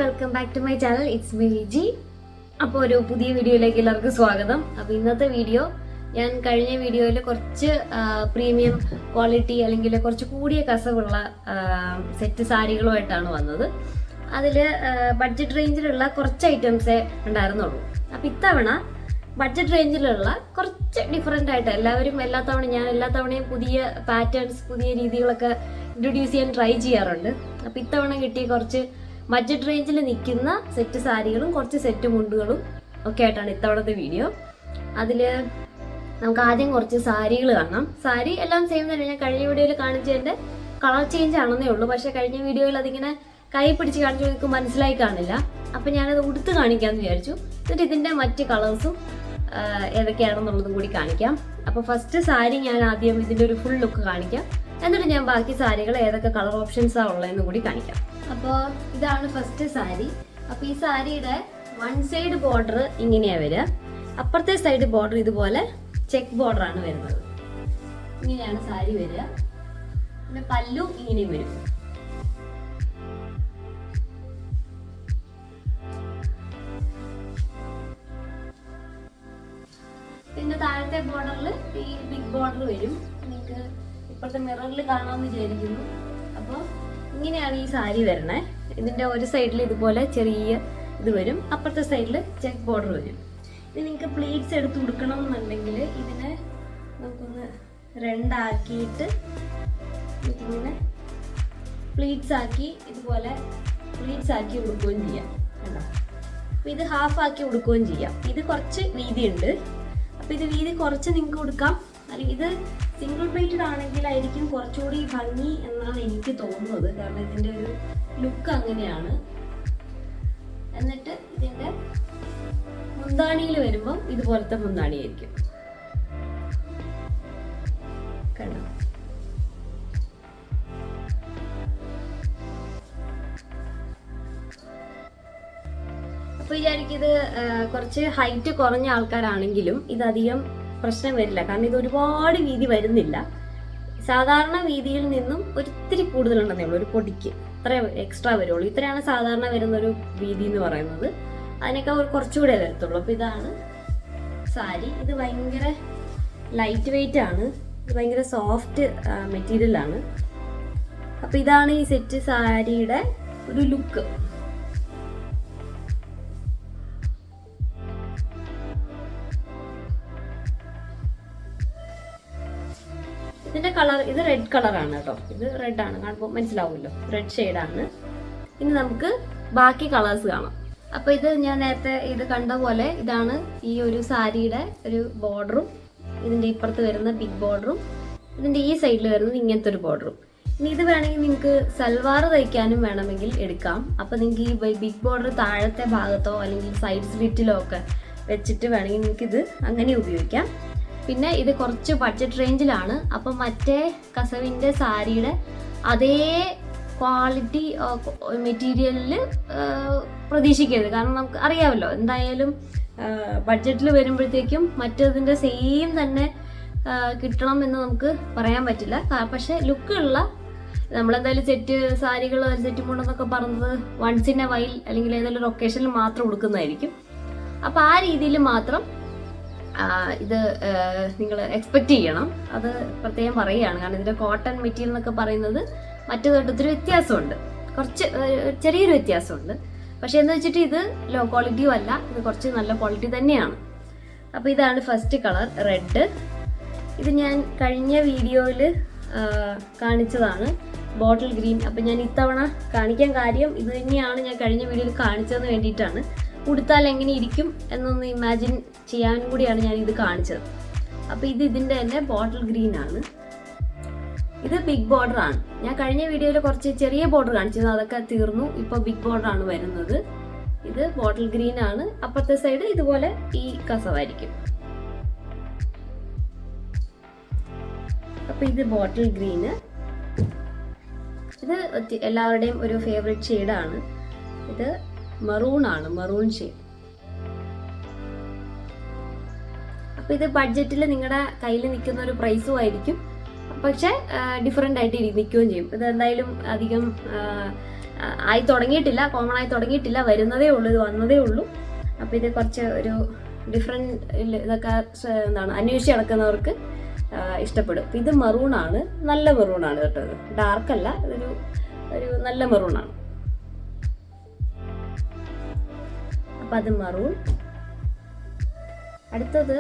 Welcome back to my channel. It's me ജി. അപ്പോൾ ഒരു പുതിയ വീഡിയോയിലേക്ക് എല്ലാവർക്കും സ്വാഗതം. അപ്പോൾ ഇന്നത്തെ വീഡിയോ ഞാൻ കഴിഞ്ഞ വീഡിയോയിൽ കുറച്ച് പ്രീമിയം ക്വാളിറ്റി അല്ലെങ്കിൽ കുറച്ച് കൂടിയ കസവുള്ള സെറ്റ് സാരികളുമായിട്ടാണ് വന്നത്. അതിൽ ബഡ്ജറ്റ് റേഞ്ചിലുള്ള കുറച്ച് ഐറ്റംസേ ഉണ്ടായിരുന്നുള്ളൂ. അപ്പോൾ ഇത്തവണ ബഡ്ജറ്റ് റേഞ്ചിലുള്ള കുറച്ച് ഡിഫറെൻ്റ് ആയിട്ട് ഞാൻ എല്ലാ തവണയും പുതിയ പാറ്റേൺസ്, പുതിയ രീതികളൊക്കെ ഇൻട്രൊഡ്യൂസ് ചെയ്യാൻ ട്രൈ ചെയ്യാറുണ്ട്. അപ്പോൾ ഇത്തവണ കിട്ടിയ കുറച്ച് ബഡ്ജറ്റ് റേഞ്ചിൽ നിൽക്കുന്ന സെറ്റ് സാരികളും കുറച്ച് സെറ്റ് മുണ്ടുകളും ഒക്കെ ആയിട്ടാണ് ഇത്തവണത്തെ വീഡിയോ. അതിൽ നമുക്ക് ആദ്യം കുറച്ച് സാരികൾ കാണാം. സാരി എല്ലാം സെയിം തന്നെ. ഞാൻ കഴിഞ്ഞ വീഡിയോയിൽ കാണിച്ചതിൻ്റെ കളർ ചേഞ്ച് ആണെന്നേ ഉള്ളൂ. പക്ഷേ കഴിഞ്ഞ വീഡിയോയിൽ അതിങ്ങനെ കൈ പിടിച്ച് കാണിച്ചു നിങ്ങൾക്ക് മനസ്സിലായി കാണില്ല. അപ്പം ഞാനത് ഉടുത്ത് കാണിക്കാമെന്ന് വിചാരിച്ചു. എന്നിട്ട് ഇതിൻ്റെ മറ്റ് കളേഴ്സും ഏതൊക്കെയാണെന്നുള്ളതും കൂടി കാണിക്കാം. അപ്പോൾ ഫസ്റ്റ് സാരി ഞാൻ ആദ്യം ഇതിൻ്റെ ഒരു ഫുൾ ലുക്ക് കാണിക്കാം. എന്നിട്ട് ഞാൻ ബാക്കി സാരികൾ ഏതൊക്കെ കളർ ഓപ്ഷൻസാണ് ഉള്ളതെന്ന് കൂടി കാണിക്കാം. അപ്പോൾ ഇതാണ് ഫസ്റ്റ് സാരി. അപ്പോൾ ഈ സാരിയുടെ വൺ സൈഡ് ബോർഡർ ഇങ്ങനെയാണ് വരിക. അപ്പുറത്തെ സൈഡ് ബോർഡർ ഇതുപോലെ ചെക്ക് ബോർഡറാണ് വരുന്നത്. ഇങ്ങനെയാണ് സാരി വരിക. പിന്നെ പല്ലു ഇങ്ങനെയും വരും. പിന്നെ താഴത്തെ ബോർഡറിൽ ഈ ബിഗ് ബോർഡർ വരും. നിങ്ങൾക്ക് ഇപ്പോഴത്തെ മിററിൽ കാണാമെന്ന് വിചാരിക്കുന്നു. അപ്പോൾ ഇങ്ങനെയാണ് ഈ സാരി വരണേ. ഇതിൻ്റെ ഒരു സൈഡിൽ ഇതുപോലെ ചെറിയ ഇത് വരും, അപ്പുറത്തെ സൈഡിൽ ചെക്ക് ബോർഡർ വരും. ഇത് നിങ്ങൾക്ക് പ്ലീറ്റ്സ് എടുത്ത് കൊടുക്കണം എന്നുണ്ടെങ്കിൽ ഇതിനെ നമുക്കൊന്ന് രണ്ടാക്കിയിട്ട് ഇങ്ങനെ പ്ലീറ്റ്സ് ആക്കി ഇതുപോലെ പ്ലീറ്റ്സ് ആക്കി ഉടുക്കുകയും ചെയ്യാം. കണ്ടോ? അപ്പോൾ ഇത് ഹാഫ് ആക്കി ഉടുക്കുകയും ചെയ്യാം. ഇത് കുറച്ച് വീതിയുണ്ട്. അപ്പോൾ ഇത് വീതി കുറച്ച് നിങ്ങൾക്ക് കൊടുക്കാം. അല്ലെങ്കിൽ ഇത് സിംഗിൾ പ്ലേറ്റഡ് ആണെങ്കിലായിരിക്കും കുറച്ചുകൂടി ഭംഗി എന്നാണ് എനിക്ക് തോന്നുന്നത്. കാരണം ഇതിൻ്റെ ഒരു ലുക്ക് അങ്ങനെയാണ്. എന്നിട്ട് ഇതിൻ്റെ മുന്താണിയിൽ വരുമ്പം ഇതുപോലത്തെ മുന്താണിയായിരിക്കും. കണ്ടോ? അപ്പോൾ വിചാരിക്കും ഇത് കുറച്ച് ഹൈറ്റ് കുറഞ്ഞ ആൾക്കാരാണെങ്കിലും ഇതധികം പ്രശ്നം വരില്ല. കാരണം ഇത് ഒരുപാട് വീതി വരുന്നില്ല. സാധാരണ വീതിയിൽ നിന്നും ഒരിത്തിരി കൂടുതലുണ്ടെന്നേ ഉള്ളൂ. ഒരു പൊടിക്ക് ഇത്ര എക്സ്ട്രാ വരുള്ളൂ. ഇത്രയാണ് സാധാരണ വരുന്നൊരു വീതി എന്ന് പറയുന്നത്. അതിനൊക്കെ കുറച്ചുകൂടെ വരത്തുള്ളൂ. അപ്പോൾ ഇതാണ് സാരി. ഇത് ഭയങ്കര ലൈറ്റ് വെയിറ്റ് ആണ്. ഇത് ഭയങ്കര സോഫ്റ്റ് മെറ്റീരിയലാണ്. അപ്പോൾ ഇതാണ് ഈ സെറ്റ് സാരിയുടെ ഒരു ലുക്ക്. ഇതിന്റെ കളർ ഇത് റെഡ് കളറാണ് കേട്ടോ. ഇത് റെഡാണ്, കാണുമ്പോൾ മനസ്സിലാവുമല്ലോ, റെഡ് ഷെയ്ഡാണ്. ഇനി നമുക്ക് ബാക്കി കളേഴ്സ് കാണാം. അപ്പോൾ ഇത് ഞാൻ നേരത്തെ ഇത് കണ്ട പോലെ ഇതാണ് ഈ ഒരു സാരിയുടെ ഒരു ബോർഡറും ഇതിൻ്റെ ഇപ്പുറത്ത് വരുന്ന ബിഗ് ബോർഡറും ഇതിൻ്റെ ഈ സൈഡിൽ വരുന്നത് ഇങ്ങനത്തെ ഒരു ബോർഡറും. ഇനി ഇത് വേണമെങ്കിൽ നിങ്ങൾക്ക് സൽവാർ തയ്ക്കാനും വേണമെങ്കിൽ എടുക്കാം. അപ്പോൾ നിങ്ങൾക്ക് ഈ ബിഗ് ബോർഡർ താഴത്തെ ഭാഗത്തോ അല്ലെങ്കിൽ സൈഡ് സ്ലിറ്റിലോ ഒക്കെ വെച്ചിട്ട് വേണമെങ്കിൽ നിങ്ങൾക്ക് ഇത് അങ്ങനെ ഉപയോഗിക്കാം. പിന്നെ ഇത് കുറച്ച് ബഡ്ജറ്റ് റേഞ്ചിലാണ്. അപ്പം മറ്റേ കസവിൻ്റെ സാരിയുടെ അതേ ക്വാളിറ്റി മെറ്റീരിയലിൽ പ്രതീക്ഷിക്കരുത്. കാരണം നമുക്ക് അറിയാമല്ലോ, എന്തായാലും ബഡ്ജറ്റിൽ വരുമ്പോഴത്തേക്കും മറ്റതിൻ്റെ സെയിം തന്നെ കിട്ടണം എന്ന് നമുക്ക് പറയാൻ പറ്റില്ല. പക്ഷേ ലുക്കുള്ള നമ്മളെന്തായാലും സെറ്റ് സാരികൾ, സെറ്റ് മുണ്ടെന്നൊക്കെ പറഞ്ഞത് വൺസ് ഇൻ എ വൈൽ അല്ലെങ്കിൽ ഏതെങ്കിലും ഒരു ഒക്കേഷനിൽ മാത്രം ഉടുക്കുന്നതായിരിക്കും. അപ്പോൾ ആ രീതിയിൽ മാത്രം ഇത് നിങ്ങൾ എക്സ്പെക്റ്റ് ചെയ്യണം. അത് പ്രത്യേകം പറയുകയാണ്. കാരണം ഇതിൻ്റെ കോട്ടൺ മെറ്റീരിയൽ എന്നൊക്കെ പറയുന്നത് മറ്റു തൊട്ടൊത്തിരി വ്യത്യാസമുണ്ട്. കുറച്ച് ചെറിയൊരു വ്യത്യാസമുണ്ട്. പക്ഷെ എന്ന് വെച്ചിട്ട് ഇത് ലോ ക്വാളിറ്റിയും അല്ല, ഇത് കുറച്ച് നല്ല ക്വാളിറ്റി തന്നെയാണ്. അപ്പോൾ ഇതാണ് ഫസ്റ്റ് കളർ, റെഡ്. ഇത് ഞാൻ കഴിഞ്ഞ വീഡിയോയിൽ കാണിച്ചതാണ്, ബോട്ടിൽ ഗ്രീൻ. അപ്പം ഞാൻ ഇത്തവണ കാണിക്കാൻ കാര്യം ഇത് തന്നെയാണ്. ഞാൻ കഴിഞ്ഞ വീഡിയോയിൽ കാണിച്ചതിന് വേണ്ടിയിട്ടാണ്. ഉടുത്താൽ എങ്ങനെ ഇരിക്കും എന്നൊന്ന് ഇമാജിൻ ചെയ്യാനും കൂടിയാണ് ഞാൻ ഇത് കാണിച്ചത്. അപ്പോൾ ഇതിൻ്റെ തന്നെ ബോട്ടിൽ ഗ്രീൻ ആണ്. ഇത് ബിഗ് ബോർഡർ ആണ്. ഞാൻ കഴിഞ്ഞ വീഡിയോയിൽ കുറച്ച് ചെറിയ ബോർഡർ കാണിച്ചത്, അതൊക്കെ തീർന്നു. ഇപ്പോൾ ബിഗ് ബോർഡർ ആണ് വരുന്നത്. ഇത് ബോട്ടിൽ ഗ്രീൻ ആണ്. അപ്പുറത്തെ സൈഡ് ഇതുപോലെ ഈ കസവായിരിക്കും. അപ്പോൾ ഇത് ബോട്ടിൽ ഗ്രീന്. ഇത് എല്ലാവരുടെയും ഒരു ഫേവറേറ്റ് ഷെയ്ഡാണ്. ഇത് മെറൂൺ ആണ്, മെറൂൺ ഷെയ്ഡ്. അപ്പോൾ ഇത് ബഡ്ജറ്റിൽ നിങ്ങളുടെ കയ്യിൽ നിൽക്കുന്ന ഒരു പ്രൈസും ആയിരിക്കും. പക്ഷേ ഡിഫറെൻ്റ് ആയിട്ട് നിൽക്കുകയും ചെയ്യും. ഇത് എന്തായാലും അധികം ആയി തുടങ്ങിയിട്ടില്ല, കോമൺ ആയി തുടങ്ങിയിട്ടില്ല, വരുന്നതേ ഉള്ളൂ, ഇത് വന്നതേ ഉള്ളൂ. അപ്പോൾ ഇത് കുറച്ച് ഒരു ഡിഫറെൻറ്റ് ഇതൊക്കെ എന്താണ് അന്വേഷിച്ച് നടക്കുന്നവർക്ക് ഇഷ്ടപ്പെടും. ഇത് മെറൂണാണ്, നല്ല മെറൂണാണ് കേട്ടോ. ഇത് ഡാർക്കല്ല, ഒരു നല്ല മെറൂണാണ്. അപ്പം അത് മെറൂൺ. അടുത്തത്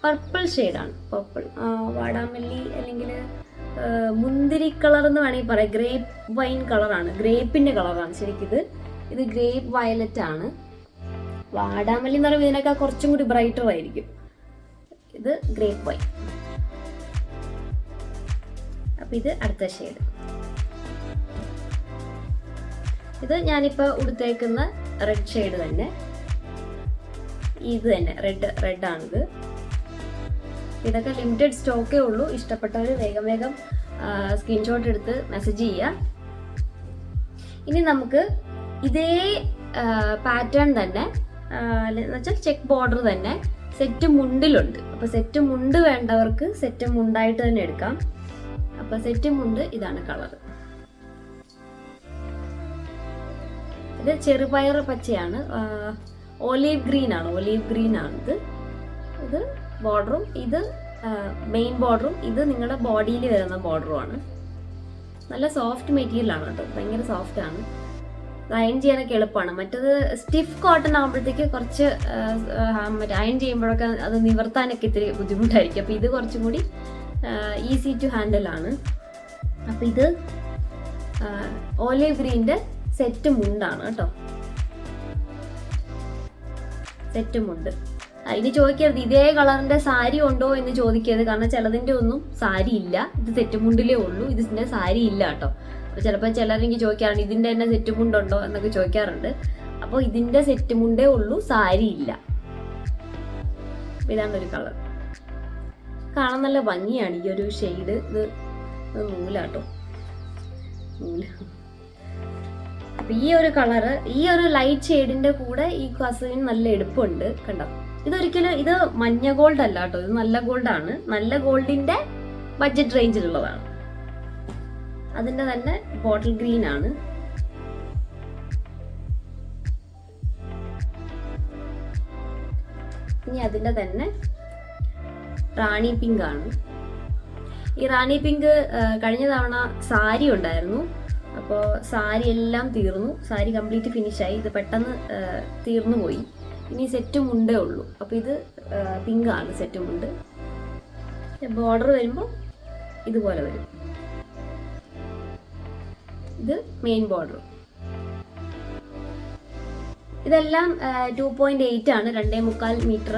പർപ്പിൾ ഷെയ്ഡാണ്. പർപ്പിൾ വാടാമല്ലി അല്ലെങ്കിൽ മുന്തിരി കളർ എന്ന് വേണമെങ്കിൽ പറയാം. ഗ്രേപ്പ് വൈൻ കളറാണ്, ഗ്രേപ്പിൻ്റെ കളറാണ് ശരിക്കും. ഇത് ഗ്രേപ്പ് വയലറ്റ് ആണ്. വാടാമല്ലി എന്ന് പറയുമ്പോൾ ഇതിനൊക്കെ കുറച്ചും കൂടി ബ്രൈറ്റർ ആയിരിക്കും. ഇത് ഗ്രേപ്പ് വൈൻ. അപ്പം ഇത് അടുത്ത ഷെയ്ഡ്. ഇത് ഞാനിപ്പോൾ ഉടുത്തേക്കുന്ന റെഡ് ഷെയ്ഡ് തന്നെ, ഇത് തന്നെ റെഡാണിത്. ഇതൊക്കെ ലിമിറ്റഡ് സ്റ്റോക്കേ ഉള്ളൂ. ഇഷ്ടപ്പെട്ടവർ വേഗം വേഗം സ്ക്രീൻഷോട്ട് എടുത്ത് മെസ്സേജ് ചെയ്യുക. ഇനി നമുക്ക് ഇതേ പാറ്റേൺ തന്നെ എന്ന് വെച്ചാൽ ചെക്ക് ബോർഡർ തന്നെ സെറ്റ് മുണ്ടിലുണ്ട്. അപ്പോൾ സെറ്റ് മുണ്ട് വേണ്ടവർക്ക് സെറ്റ് മുണ്ടായിട്ട് തന്നെ എടുക്കാം. അപ്പോൾ സെറ്റ് മുണ്ട് ഇതാണ് കളർ. ഇത് ചെറുപയർ പച്ചയാണ്, ഒലീവ് ഗ്രീൻ ആണ്. ഇത് ബോർഡറും ഇത് മെയിൻ ബോർഡറും ഇത് നിങ്ങളുടെ ബോഡിയിൽ വരുന്ന ബോർഡറുമാണ്. നല്ല സോഫ്റ്റ് മെറ്റീരിയലാണ് കേട്ടോ, ഭയങ്കര സോഫ്റ്റ് ആണ്. അയൺ ചെയ്യാനൊക്കെ എളുപ്പമാണ്. മറ്റത് സ്റ്റിഫ് കോട്ടൺ ആകുമ്പോഴത്തേക്ക് കുറച്ച് മറ്റേ അയൺ ചെയ്യുമ്പോഴൊക്കെ അത് നിവർത്താനൊക്കെ ഇത്തിരി ബുദ്ധിമുട്ടായിരിക്കും. അപ്പോൾ ഇത് കുറച്ചും കൂടി ഈസി ടു ഹാൻഡിൽ ആണ്. അപ്പം ഇത് ഓലിവ് ഗ്രീൻ്റെ സെറ്റ് മുണ്ടാണ് കേട്ടോ, സെറ്റ് മുണ്ട്. ഇനി ചോദിക്കരുത് ഇതേ കളറിന്റെ സാരി ഉണ്ടോ എന്ന് ചോദിക്കരുത്, കാരണം ചിലതിൻ്റെ ഒന്നും സാരി ഇല്ല. ഇത് സെറ്റ് മുണ്ടിലേ ഉള്ളൂ, ഇതിന്റെ സാരി ഇല്ല കേട്ടോ. അപ്പോൾ ചിലപ്പോൾ ചിലരെങ്കിൽ ചോദിക്കാറുണ്ട് ഇതിൻ്റെ തന്നെ സെറ്റ് മുണ്ടുണ്ടോ എന്നൊക്കെ ചോദിക്കാറുണ്ട്. അപ്പോൾ ഇതിന്റെ സെറ്റ് മുണ്ടേ ഉള്ളൂ, സാരി ഇല്ല. ഇതാണ് ഒരു കളർ, കാണാൻ നല്ല ഭംഗിയാണ് ഈ ഒരു ഷെയ്ഡ്. ഇത് നൂലാട്ടോ, നൂല്. അപ്പം ഈ ഒരു കളറ്, ഈ ഒരു ലൈറ്റ് ഷെയ്ഡിന്റെ കൂടെ ഈ കസവിന് നല്ല എടുപ്പുണ്ട് കണ്ടോ. ഇതൊരിക്കലും ഇത് മഞ്ഞ ഗോൾഡ് അല്ല കേട്ടോ, ഇത് നല്ല ഗോൾഡാണ്. നല്ല ഗോൾഡിന്റെ ബഡ്ജറ്റ് റേഞ്ചിലുള്ളതാണ്. അതിന്റെ തന്നെ ബോട്ടിൽ ഗ്രീൻ ആണ്. ഇനി അതിന്റെ തന്നെ റാണി പിങ്ക് ആണ്. ഈ റാണി പിങ്ക് കഴിഞ്ഞ തവണ സാരി ഉണ്ടായിരുന്നു, അപ്പോൾ സാരി എല്ലാം തീർന്നു, സാരി കംപ്ലീറ്റ് ഫിനിഷായി. ഇത് പെട്ടെന്ന് തീർന്നു പോയി. ഇനി സെറ്റ് മുണ്ടേ ഉള്ളൂ. അപ്പോൾ ഇത് പിങ്ക് ആണ് സെറ്റ് മുണ്ട്. ബോർഡർ വരുമ്പോൾ ഇതുപോലെ വരും. ഇത് മെയിൻ ബോർഡർ. ഇതെല്ലാം 2.8 ആണ്, 2.25 മീറ്റർ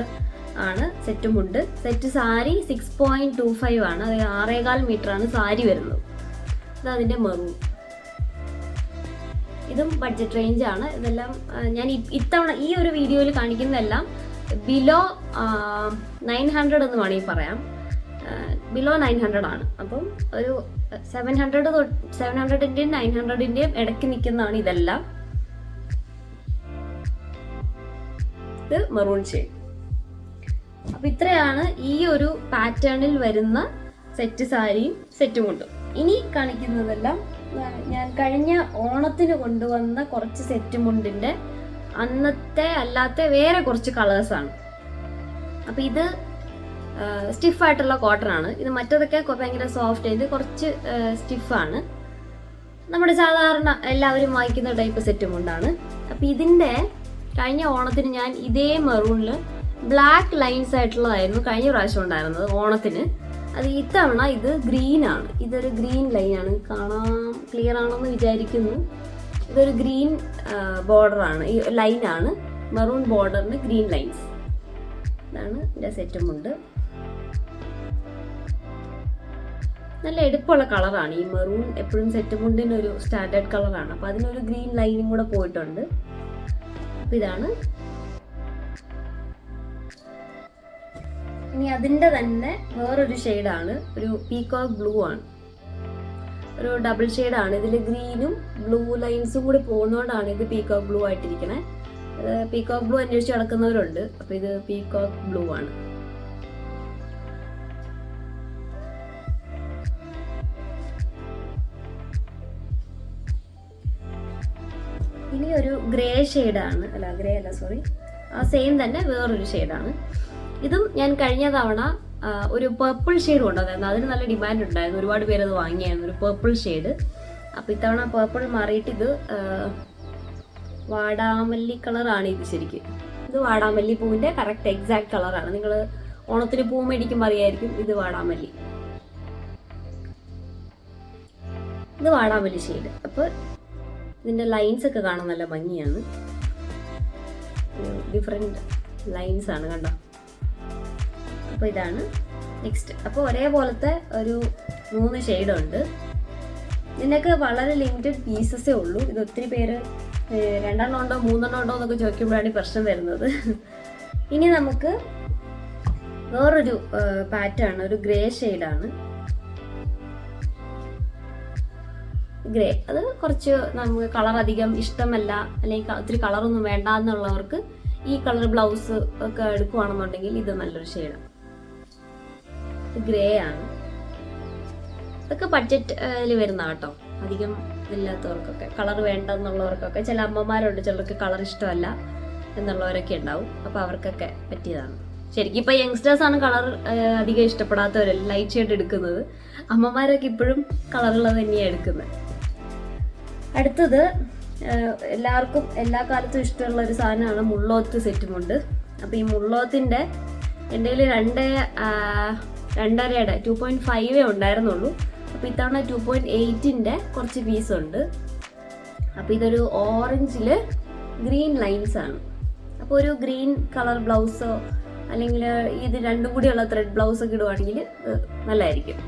ആണ് സെറ്റ് മുണ്ട്. സെറ്റ് സാരി 6.25 ആണ്, അതായത് 6.25 മീറ്റർ ആണ് സാരി വരുന്നത്. ഇത് അതിൻ്റെ മെറൂൺ. ഇതും ബഡ്ജറ്റ് റേഞ്ച് ആണ്. ഇതെല്ലാം ഞാൻ ഇത്തവണ ഈ ഒരു വീഡിയോയിൽ കാണിക്കുന്നതെല്ലാം ബിലോ 900 എന്ന് വേണമെങ്കിൽ പറയാം. ബിലോ 900 ആണ്. അപ്പം ഒരു 700-700-ൻ്റെയും 900-ൻ്റെയും ഇടയ്ക്ക് നിൽക്കുന്നതാണ് ഇതെല്ലാം. ഇത് മെറൂൺ ഷെയ്ഡ്. അപ്പം ഇത്രയാണ് ഈ ഒരു പാറ്റേണിൽ വരുന്ന സെറ്റ് സാരിയും സെറ്റും കൊണ്ടും. ഇനി കാണിക്കുന്നതെല്ലാം ഞാൻ കഴിഞ്ഞ ഓണത്തിന് കൊണ്ടുവന്ന കുറച്ച് സെറ്റ് മുണ്ടിൻ്റെ അന്നത്തെ അല്ലാത്ത വേറെ കുറച്ച് കളേഴ്സാണ്. അപ്പം ഇത് സ്റ്റിഫായിട്ടുള്ള കോട്ടൺ ആണ്. ഇത് മറ്റതൊക്കെ ഭയങ്കര സോഫ്റ്റ്, ഇത് കുറച്ച് സ്റ്റിഫാണ്. നമ്മുടെ സാധാരണ എല്ലാവരും വാങ്ങിക്കുന്ന ടൈപ്പ് സെറ്റ് മുണ്ടാണ്. അപ്പം ഇതിൻ്റെ കഴിഞ്ഞ ഓണത്തിന് ഞാൻ ഇതേ മെറൂണിൽ ബ്ലാക്ക് ലൈൻസ് ആയിട്ടുള്ളതായിരുന്നു കഴിഞ്ഞ പ്രാവശ്യം ഉണ്ടായിരുന്നത് ഓണത്തിന്. അത് ഇത്തവണ ഇത് ഗ്രീൻ ആണ്. ഇതൊരു ഗ്രീൻ ലൈനാണ്, കാണാൻ ക്ലിയർ ആണെന്ന് വിചാരിക്കുന്നു. ഇതൊരു ഗ്രീൻ ബോർഡറാണ്, ഈ ലൈനാണ്, മെറൂൺ ബോർഡറിന് ഗ്രീൻ ലൈൻസ്. ഇതാണ് എൻ്റെ സെറ്റും ഉണ്ട്. നല്ല എടുപ്പുള്ള കളറാണ് ഈ മെറൂൺ. എപ്പോഴും സെറ്റ് മുണ്ടിന് ഒരു സ്റ്റാൻഡേർഡ് കളറാണ്. അപ്പോൾ അതിനൊരു ഗ്രീൻ ലൈനും കൂടെ പോയിട്ടുണ്ട്. അപ്പോൾ ഇതാണ്. ഇനി അതിൻ്റെ തന്നെ വേറൊരു ഷെയ്ഡാണ്, ഒരു പീകോക്ക് ബ്ലൂ ആണ്, ഒരു ഡബിൾ ഷെയ്ഡാണ്. ഇതിൽ ഗ്രീനും ബ്ലൂ ലൈൻസും കൂടി പോകുന്നതുകൊണ്ടാണ് ഇത് പീകോക്ക് ബ്ലൂ ആയിട്ടിരിക്കണേ. പീകോക്ക് ബ്ലൂ അന്വേഷിച്ച് നടക്കുന്നവരുണ്ട്. അപ്പോൾ ഇത് പീകോക്ക് ബ്ലൂ ആണ്. ഗ്രേ ഷെയ്ഡാണ്, അല്ല ഗ്രേ അല്ല സോറി, സെയിം തന്നെ വേറൊരു ഷെയ്ഡാണ്. ഇതും ഞാൻ കഴിഞ്ഞ തവണ ഒരു പേർപ്പിൾ ഷെയ്ഡ് കൊണ്ടുവന്നായിരുന്നു. അതിന് നല്ല ഡിമാൻഡ് ഉണ്ടായിരുന്നു, ഒരുപാട് പേര് അത് വാങ്ങിയായിരുന്നു, ഒരു പേർപ്പിൾ ഷെയ്ഡ്. അപ്പോൾ ഇത്തവണ പേർപ്പിൾ മാറിയിട്ട് ഇത് വാടാമല്ലി കളറാണ്. ഇത് ശരിക്കും ഇത് വാടാമല്ലി പൂവിൻ്റെ കറക്റ്റ് എക്സാക്ട് കളറാണ്. നിങ്ങൾ ഓണത്തിന് പൂ മേടിക്കുമ്പോൾ അറിയായിരിക്കും ഇത് വാടാമല്ലി, ഇത് വാടാമല്ലി ഷെയ്ഡ്. അപ്പോൾ ഇതിൻ്റെ ലൈൻസ് ഒക്കെ കാണാൻ നല്ല ഭംഗിയാണ്, ഡിഫറെൻറ്റ് ലൈൻസ് ആണ് കണ്ടോ. അപ്പോൾ ഇതാണ് നെക്സ്റ്റ്. അപ്പോൾ ഒരേപോലത്തെ ഒരു 3 ഷെയ്ഡുണ്ട്. ഇതിനൊക്കെ വളരെ ലിമിറ്റഡ് പീസസേ ഉള്ളൂ. ഇത് ഒത്തിരി പേര് 2 എണ്ണം ഉണ്ടോ 3 എണ്ണം ഉണ്ടോ എന്നൊക്കെ ചോദിക്കുമ്പോഴാണ് ഈ പ്രശ്നം വരുന്നത്. ഇനി നമുക്ക് വേറൊരു പാറ്റേൺ, ഒരു ഗ്രേ ഷെയ്ഡാണ്. ഗ്രേ അത് കുറച്ച് നമുക്ക് കളർ അധികം ഇഷ്ടമല്ല, അല്ലെങ്കിൽ ഒത്തിരി കളറൊന്നും വേണ്ട എന്നുള്ളവർക്ക് ഈ കളർ ബ്ലൗസ് ഒക്കെ എടുക്കുവാണെന്നുണ്ടെങ്കിൽ ഇത് നല്ലൊരു ഷെയ്ഡാണ്. ഗ്രേ ആണ്. ഇതൊക്കെ ബഡ്ജറ്റിൽ വരുന്ന കേട്ടോ, അധികം ഇല്ലാത്തവർക്കൊക്കെ, കളർ വേണ്ടെന്നുള്ളവർക്കൊക്കെ. ചില അമ്മമാരുണ്ട്, ചിലർക്ക് കളർ ഇഷ്ടമല്ല എന്നുള്ളവരൊക്കെ ഉണ്ടാവും. അപ്പോൾ അവർക്കൊക്കെ പറ്റിയതാണ്. ശരിക്കും ഇപ്പോൾ യങ്സ്റ്റേഴ്സാണ് കളർ അധികം ഇഷ്ടപ്പെടാത്തവരല്ല ലൈറ്റ് ഷെയ്ഡ് എടുക്കുന്നത്. അമ്മമാരൊക്കെ ഇപ്പോഴും കളറുള്ളത് തന്നെയാണ് എടുക്കുന്നത്. അടുത്തത് എല്ലാവർക്കും എല്ലാ കാലത്തും ഇഷ്ടമുള്ള ഒരു സാധനമാണ് മുള്ളോത്ത് സെറ്റ് മുണ്ട്. അപ്പോൾ ഈ മുള്ളോത്തിൻ്റെ എൻ്റെ കയ്യിൽ 2.5 2.5 ഉണ്ടായിരുന്നുള്ളൂ. അപ്പോൾ ഇത്തവണ 2.8ൻ്റെ കുറച്ച് പീസുണ്ട്. അപ്പോൾ ഇതൊരു ഓറഞ്ചിൽ ഗ്രീൻ ലൈൻസ് ആണ്. അപ്പോൾ ഒരു ഗ്രീൻ കളർ ബ്ലൗസോ അല്ലെങ്കിൽ ഇത് രണ്ടും കൂടിയുള്ള ത്രെഡ് ബ്ലൗസൊക്കെ ഇടുവാണെങ്കിൽ നല്ലതായിരിക്കും.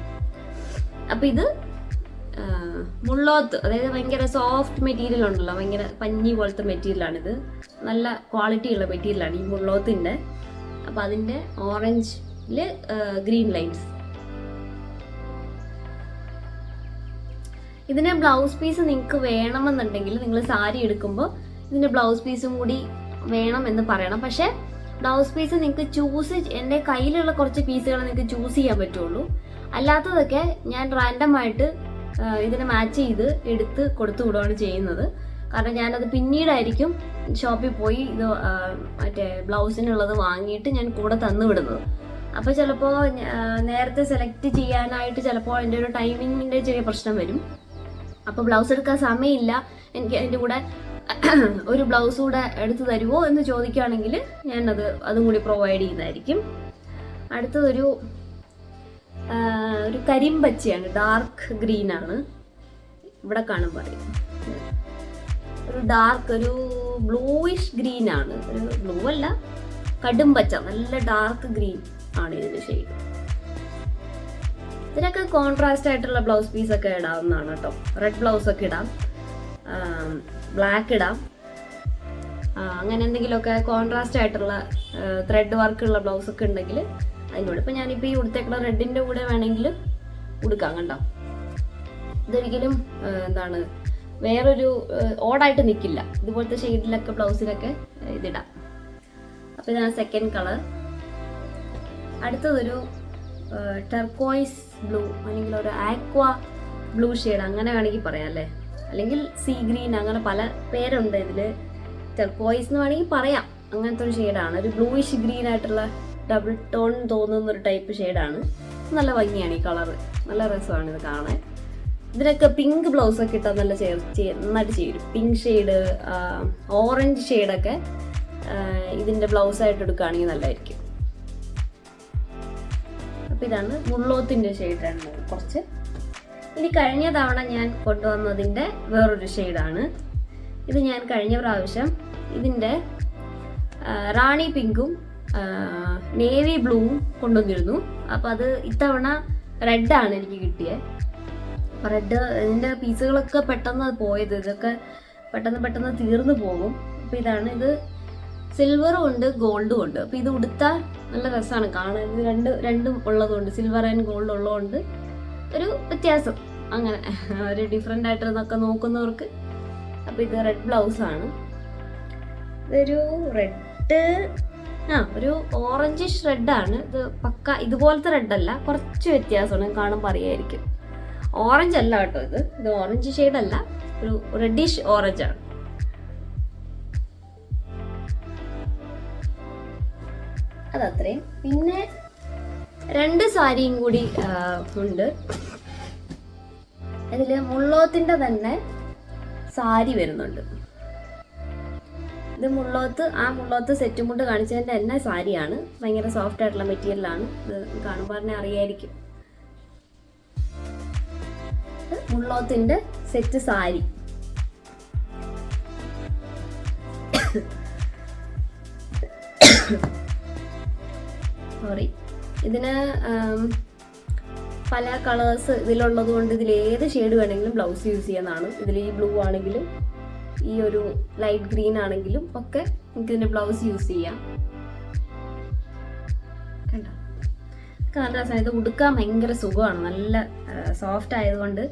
അപ്പോൾ ഇത് മുള്ളോത്ത്, അതായത് ഭയങ്കര സോഫ്റ്റ് മെറ്റീരിയൽ ഉണ്ടല്ലോ, ഭയങ്കര പഞ്ഞി പോലത്തെ മെറ്റീരിയലാണിത്. നല്ല ക്വാളിറ്റി ഉള്ള മെറ്റീരിയലാണ് ഈ മുള്ളോത്തിൻ്റെ. അപ്പോൾ അതിൻ്റെ ഓറഞ്ചിൽ ഗ്രീൻ ലൈൻസ്. ഇതിന് ബ്ലൗസ് പീസ് നിങ്ങൾക്ക് വേണമെന്നുണ്ടെങ്കിൽ നിങ്ങൾ സാരി എടുക്കുമ്പോൾ ഇതിൻ്റെ ബ്ലൗസ് പീസും കൂടി വേണം എന്ന് പറയണം. പക്ഷേ ബ്ലൗസ് പീസ് നിങ്ങൾക്ക് ചൂസ്, എൻ്റെ കയ്യിലുള്ള കുറച്ച് പീസുകൾ നിങ്ങൾക്ക് ചൂസ് ചെയ്യാൻ പറ്റുള്ളൂ. അല്ലാത്തതൊക്കെ ഞാൻ റാൻഡമായിട്ട് ഇതിനെ മാച്ച് ചെയ്ത് എടുത്ത് കൊടുത്തു വിടുകയാണ് ചെയ്യുന്നത്. കാരണം ഞാനത് പിന്നീടായിരിക്കും ഷോപ്പിൽ പോയി ഇത് മറ്റേ ബ്ലൗസിനുള്ളത് വാങ്ങിയിട്ട് ഞാൻ കൂടെ തന്നു വിടുന്നത്. അപ്പോൾ ചിലപ്പോൾ നേരത്തെ സെലക്ട് ചെയ്യാനായിട്ട് ചിലപ്പോൾ എൻ്റെ ഒരു ടൈമിങ്ങിൻ്റെ ചെറിയ പ്രശ്നം വരും. അപ്പോൾ ബ്ലൗസ് എടുക്കാൻ സമയമില്ല, എനിക്ക് അതിൻ്റെ കൂടെ ഒരു ബ്ലൗസ് കൂടെ എടുത്ത് തരുമോ എന്ന് ചോദിക്കുകയാണെങ്കിൽ ഞാനത് അതും കൂടി പ്രൊവൈഡ് ചെയ്യുന്നതായിരിക്കും. അടുത്തതൊരു കരിമ്പച്ചയാണ്, ഡാർക്ക് ഗ്രീൻ ആണ്. ഇവിടെ കാണുമ്പോൾ അറിയാം, ഒരു ഡാർക്ക് ഒരു ബ്ലൂയിഷ് ഗ്രീൻ ആണ്. ഒരു ബ്ലൂ അല്ല, കടും പച്ച, നല്ല ഡാർക്ക് ഗ്രീൻ ആണ് ഇതിൻ്റെ ഷെയ്ഡ്. ഇതിനൊക്കെ കോൺട്രാസ്റ്റ് ആയിട്ടുള്ള ബ്ലൗസ് പീസൊക്കെ ഇടാവുന്നതാണ് കേട്ടോ. റെഡ് ബ്ലൗസ് ഒക്കെ ഇടാം, ബ്ലാക്ക് ഇടാം, അങ്ങനെ എന്തെങ്കിലുമൊക്കെ കോൺട്രാസ്റ്റ് ആയിട്ടുള്ള ത്രെഡ് വർക്കുള്ള ബ്ലൗസൊക്കെ ഉണ്ടെങ്കിൽ അതിനോട്. ഇപ്പം ഞാനിപ്പോൾ ഈ ഉടുത്തേക്കുള്ള റെഡിൻ്റെ കൂടെ വേണമെങ്കിൽ ഉടുക്കാം കണ്ടോ. ഇതൊരിക്കലും എന്താണ് വേറൊരു ഓടായിട്ട് നിൽക്കില്ല. ഇതുപോലത്തെ ഷെയ്ഡിലൊക്കെ ബ്ലൗസിലൊക്കെ ഇതിടാം. അപ്പോൾ ഇതാണ് സെക്കൻഡ് കളർ. അടുത്തതൊരു ടെർക്കോയ്സ് ബ്ലൂ അല്ലെങ്കിൽ ഒരു ആക്വാ ബ്ലൂ ഷെയ്ഡ് അങ്ങനെ വേണമെങ്കിൽ പറയാം അല്ലേ, അല്ലെങ്കിൽ സീ ഗ്രീൻ, അങ്ങനെ പല പേരുണ്ട് ഇതിൽ. ടെർക്കോയ്സ് എന്ന് വേണമെങ്കിൽ പറയാം. അങ്ങനത്തെ ഒരു ഷെയ്ഡാണ്, ഒരു ബ്ലൂയിഷ് ഗ്രീൻ ആയിട്ടുള്ള ഡബിൾ ടോൺ തോന്നുന്ന ഒരു ടൈപ്പ് ഷെയ്ഡാണ്. നല്ല ഭംഗിയാണ് ഈ കളറ്, നല്ല രസമാണ് ഇത് കാണാൻ. ഇതിനൊക്കെ പിങ്ക് ബ്ലൗസൊക്കെ ഇട്ടാൽ നല്ല നന്നായിട്ട് ചേരും. പിങ്ക് ഷെയ്ഡ്, ഓറഞ്ച് ഷെയ്ഡൊക്കെ ഇതിൻ്റെ ബ്ലൗസായിട്ട് എടുക്കുകയാണെങ്കിൽ നല്ലതായിരിക്കും. അപ്പോൾ ഇതാണ് മുള്ളോത്തിൻ്റെ ഷെയ്ഡാണ് കുറച്ച്. ഇനി കഴിഞ്ഞ തവണ ഞാൻ കൊണ്ടുവന്നതിൻ്റെ വേറൊരു ഷെയ്ഡാണ് ഇത്. ഞാൻ കഴിഞ്ഞ പ്രാവശ്യം ഇതിൻ്റെ റാണി പിങ്കും നേവി ബ്ലൂവും കൊണ്ടുവന്നിരുന്നു. അപ്പോൾ അത് ഇത്തവണ റെഡാണ് എനിക്ക് കിട്ടിയത്. അപ്പോൾ റെഡ് ഇതിൻ്റെ പീസുകളൊക്കെ പെട്ടെന്ന് പോയത്, ഇതൊക്കെ പെട്ടെന്ന് തീർന്നു പോകും. അപ്പോൾ ഇതാണ്, ഇത് സിൽവറും ഉണ്ട് ഗോൾഡും ഉണ്ട്. അപ്പോൾ ഇത് ഉടുത്താൽ നല്ല രസമാണ് കാണാൻ. ഇത് രണ്ടും ഉള്ളതുകൊണ്ട്, സിൽവർ ആൻഡ് ഗോൾഡ് ഉള്ളതുകൊണ്ട് ഒരു വ്യത്യാസം, അങ്ങനെ ഒരു ഡിഫറെൻ്റ് ആയിട്ടൊക്കെ നോക്കുന്നവർക്ക്. അപ്പോൾ ഇത് റെഡ് ബ്ലൗസാണ്. ഇതൊരു റെഡ്, ഒരു ഓറഞ്ചിഷ് റെഡാണ് ഇത്. പക്ക ഇതുപോലത്തെ റെഡല്ല, കുറച്ച് വ്യത്യാസമാണ്, കാണുമ്പോൾ അറിയായിരിക്കും. ഓറഞ്ച് അല്ല കേട്ടോ, ഇത് ഓറഞ്ച് ഷെയ്ഡല്ല, ഒരു റെഡിഷ് ഓറഞ്ചാണ്. അതത്രയും. പിന്നെ 2 സാരിയും കൂടി ഉണ്ട്. ഇതില് മുള്ളോത്തിന്റെ തന്നെ സാരി വരുന്നുണ്ട്. ഇത് മുള്ളോത്ത് സെറ്റ് മുണ്ട് കാണിച്ചതിന്റെ തന്നെ സാരിയാണ്. ഭയങ്കര സോഫ്റ്റ് ആയിട്ടുള്ള മെറ്റീരിയലാണ്. ഇത് കാണുമ്പോൾ തന്നെ അറിയായിരിക്കും. മുള്ളോത്തിന്റെ സെറ്റ് സാരി. സോറി, ഇതിന് പല കളേഴ്സ് ഇതിലുള്ളത് കൊണ്ട് ഇതിൽ ഏത് ഷെയ്ഡ് വേണമെങ്കിലും ബ്ലൗസ് യൂസ് ചെയ്യാനാണ്. ഇതിൽ ഈ ബ്ലൂ ആണെങ്കിലും ഈ ഒരു ലൈറ്റ് ഗ്രീൻ ആണെങ്കിലും ഒക്കെ നമുക്ക് ഇതിന്റെ ബ്ലൗസ് യൂസ് ചെയ്യാം. കണ്ടോ, നല്ല രസമാണ്. ഇത് ഉടുക്കാൻ ഭയങ്കര സുഖമാണ്. നല്ല സോഫ്റ്റ് ആയതുകൊണ്ട്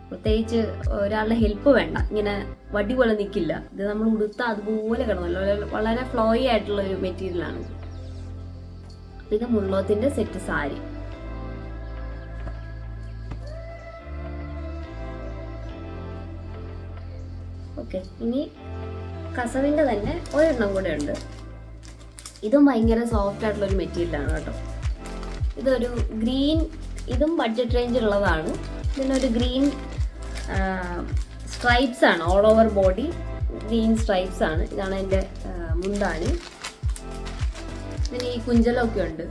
പ്രത്യേകിച്ച് ഒരാളുടെ ഹെൽപ്പ് വേണ്ട. ഇങ്ങനെ വടി പോലെ നിൽക്കില്ല. ഇത് നമ്മൾ ഉടുത്താൽ അതുപോലെ കിടന്നു. വളരെ ഫ്ലോയി ആയിട്ടുള്ള ഒരു മെറ്റീരിയലാണ്. ഇത് മുള്ളോത്തിന്റെ സെറ്റ് സാരി. ഓക്കെ, ഇനി കസവിന്റെ തന്നെ ഒരെണ്ണം കൂടെ ഉണ്ട്. ഇതും ഭയങ്കര സോഫ്റ്റ് ആയിട്ടുള്ള ഒരു മെറ്റീരിയലാണ് കേട്ടോ. ഇതൊരു ഗ്രീൻ, ഇതും ബഡ്ജറ്റ് റേഞ്ചിലുള്ളതാണ്. ഇതിനൊരു ഗ്രീൻ സ്ട്രൈപ്സ് ആണ്. All over body green stripes ആണ്. ഇതാണ് എൻ്റെ മുന്താണി. ഇതിന് ഈ കുഞ്ചലൊക്കെ ഉണ്ട്.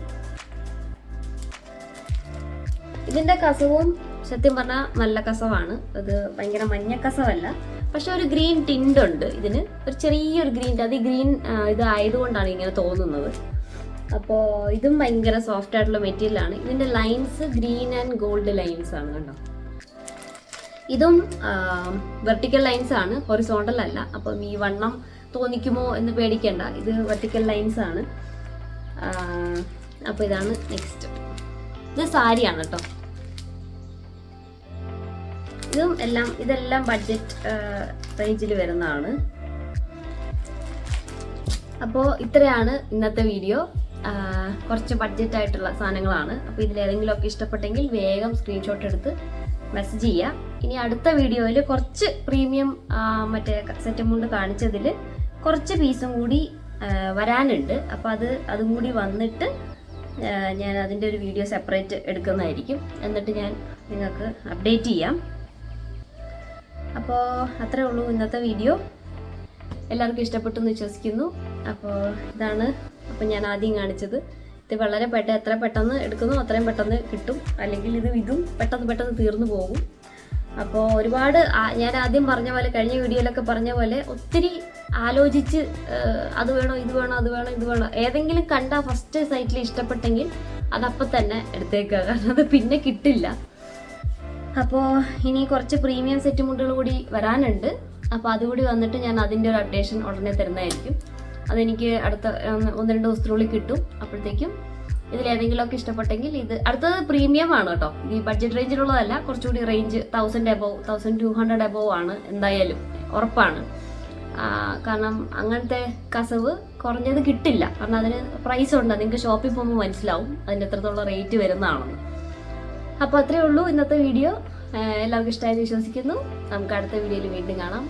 ഇതിന്റെ കസവും സത്യം പറഞ്ഞാൽ നല്ല കസവാണ്. ഇത് ഭയങ്കര മഞ്ഞ കസവല്ല, പക്ഷെ ഒരു ഗ്രീൻ ടിൻഡ് ഉണ്ട് ഇതിന്. ഒരു ചെറിയൊരു ഗ്രീൻ, അത് ഈ ഗ്രീൻ ഇത് ആയതുകൊണ്ടാണ് ഇങ്ങനെ തോന്നുന്നത്. അപ്പോൾ ഇതും ഭയങ്കര സോഫ്റ്റ് ആയിട്ടുള്ള മെറ്റീരിയലാണ്. ഇതിന്റെ lines green and gold lines ആണ് കണ്ടോ. ഇതും വെർട്ടിക്കൽ ലൈൻസ് ആണ്, ഹൊറിസോണ്ടൽ അല്ല. അപ്പം ഈ വണ്ണം തോന്നിക്കുമോ എന്ന് പേടിക്കണ്ട, ഇത് വെർട്ടിക്കൽ ലൈൻസ് ആണ്. അപ്പോൾ ഇതാണ് നെക്സ്റ്റ്. ഇത് സാരിയാണ് കേട്ടോ. ഇതെല്ലാം ബഡ്ജറ്റ് റേഞ്ചിൽ വരുന്നതാണ്. അപ്പോൾ ഇത്രയാണ് ഇന്നത്തെ വീഡിയോ. കുറച്ച് ബഡ്ജറ്റ് ആയിട്ടുള്ള സാധനങ്ങളാണ്. അപ്പോൾ ഇതിലേതെങ്കിലും ഒക്കെ ഇഷ്ടപ്പെട്ടെങ്കിൽ വേഗം സ്ക്രീൻഷോട്ട് എടുത്ത് മെസ്സേജ് ചെയ്യാം. ഇനി അടുത്ത വീഡിയോയിൽ കുറച്ച് പ്രീമിയം മറ്റേ സെറ്റ് മുണ്ട് കാണിച്ചതിൽ കുറച്ച് പീസും കൂടി വരാനുണ്ട്. അപ്പോൾ അതും കൂടി വന്നിട്ട് ഞാൻ അതിൻ്റെ ഒരു വീഡിയോ സെപ്പറേറ്റ് എടുക്കുന്നതായിരിക്കും. എന്നിട്ട് ഞാൻ നിങ്ങൾക്ക് അപ്ഡേറ്റ് ചെയ്യാം. അപ്പോൾ അത്രേ ഉള്ളൂ ഇന്നത്തെ വീഡിയോ. എല്ലാവർക്കും ഇഷ്ടപ്പെട്ടു എന്ന് വിശ്വസിക്കുന്നു. അപ്പോൾ ഇതാണ് ഞാൻ ആദ്യം കാണിച്ചത്. ഇത് വളരെ എത്ര പെട്ടെന്ന് എടുക്കുന്നോ അത്രയും പെട്ടെന്ന് കിട്ടും. അല്ലെങ്കിൽ ഇതും പെട്ടെന്ന് തീർന്നു പോകും. അപ്പോൾ ഒരുപാട് ഞാൻ ആദ്യം പറഞ്ഞ പോലെ, കഴിഞ്ഞ വീഡിയോയിലൊക്കെ പറഞ്ഞ പോലെ ഒത്തിരി ആലോചിച്ച് അത് വേണോ ഇത് വേണോ അത് വേണോ ഇത് വേണോ, ഏതെങ്കിലും കണ്ട ഫസ്റ്റ് സൈറ്റിൽ ഇഷ്ടപ്പെട്ടെങ്കിൽ അതപ്പം തന്നെ എടുത്തേക്കുക. കാരണം അത് പിന്നെ കിട്ടില്ല. അപ്പോൾ ഇനി കുറച്ച് പ്രീമിയം സെറ്റ് മുണ്ടുകൾ കൂടി വരാനുണ്ട്. അപ്പോൾ അതുകൂടി വന്നിട്ട് ഞാൻ അതിൻ്റെ ഒരു അപ്ഡേഷൻ ഉടനെ തരുന്നതായിരിക്കും. അതെനിക്ക് അടുത്ത 1-2 ദിവസത്തിനുള്ളിൽ കിട്ടും. അപ്പോഴത്തേക്കും ഇതിലേതെങ്കിലുമൊക്കെ ഇഷ്ടപ്പെട്ടെങ്കിൽ അടുത്തത് പ്രീമിയം ആണ് കേട്ടോ. ഈ ബഡ്ജറ്റ് റേഞ്ചിലുള്ളതല്ല, കുറച്ചുകൂടി റേഞ്ച് 1000 above 1200 above ആണ് എന്തായാലും, ഉറപ്പാണ്. കാരണം അങ്ങനത്തെ കസവ് കുറഞ്ഞത് കിട്ടില്ല. കാരണം അതിന് പ്രൈസ് ഉണ്ട്. നിങ്ങൾക്ക് ഷോപ്പിൽ പോകുമ്പോൾ മനസ്സിലാവും അതിൻ്റെ എത്രത്തോളം റേറ്റ് വരുന്നതാണെന്ന്. അപ്പോൾ അത്രയേ ഉള്ളൂ ഇന്നത്തെ വീഡിയോ. എല്ലാവർക്കും ഇഷ്ടമായെന്ന് വിശ്വസിക്കുന്നു. നമുക്ക് അടുത്ത വീഡിയോയിൽ വീണ്ടും കാണാം.